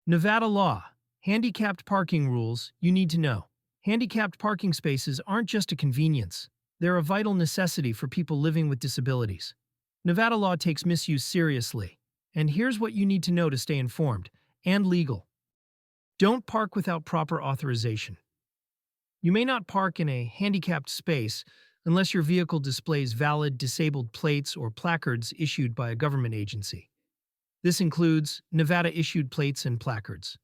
Nevada law. Handicapped parking rules you need to know. Handicapped parking spaces aren't just a convenience. They're a vital necessity for people living with disabilities. Nevada law takes misuse seriously. And here's what you need to know to stay informed and legal. Don't park without proper authorization. You may not park in a handicapped space unless your vehicle displays valid disabled plates or placards issued by a government agency. This includes Nevada-issued plates and placards,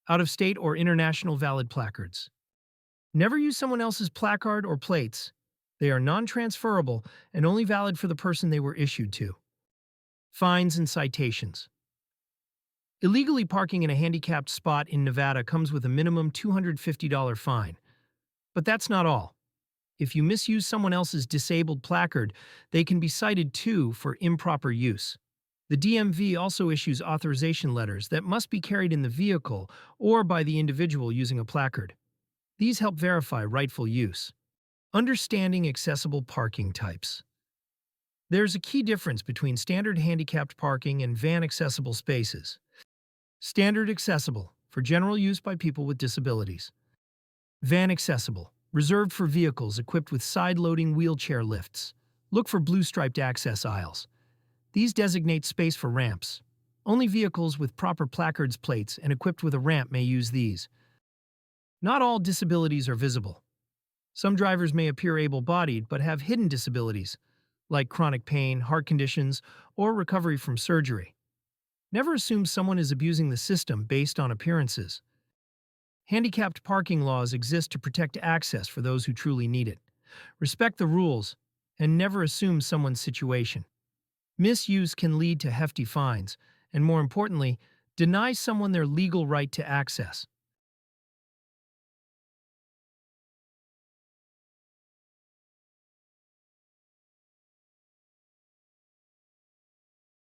out-of-state or international valid placards. Never use someone else's placard or plates. They are non-transferable and only valid for the person they were issued to. Fines and citations. Illegally parking in a handicapped spot in Nevada comes with a minimum $250 fine. But that's not all. If you misuse someone else's disabled placard, they can be cited too for improper use. The DMV also issues authorization letters that must be carried in the vehicle or by the individual using a placard. These help verify rightful use. Understanding accessible parking types. There's a key difference between standard handicapped parking and van accessible spaces. Standard accessible, for general use by people with disabilities. Van accessible, reserved for vehicles equipped with side-loading wheelchair lifts. Look for blue-striped access aisles. These designate space for ramps. Only vehicles with proper placards, plates, and equipped with a ramp may use these. Not all disabilities are visible. Some drivers may appear able-bodied but have hidden disabilities, like chronic pain, heart conditions, or recovery from surgery. Never assume someone is abusing the system based on appearances. Handicapped parking laws exist to protect access for those who truly need it. Respect the rules, and never assume someone's situation. Misuse can lead to hefty fines, and more importantly, deny someone their legal right to access.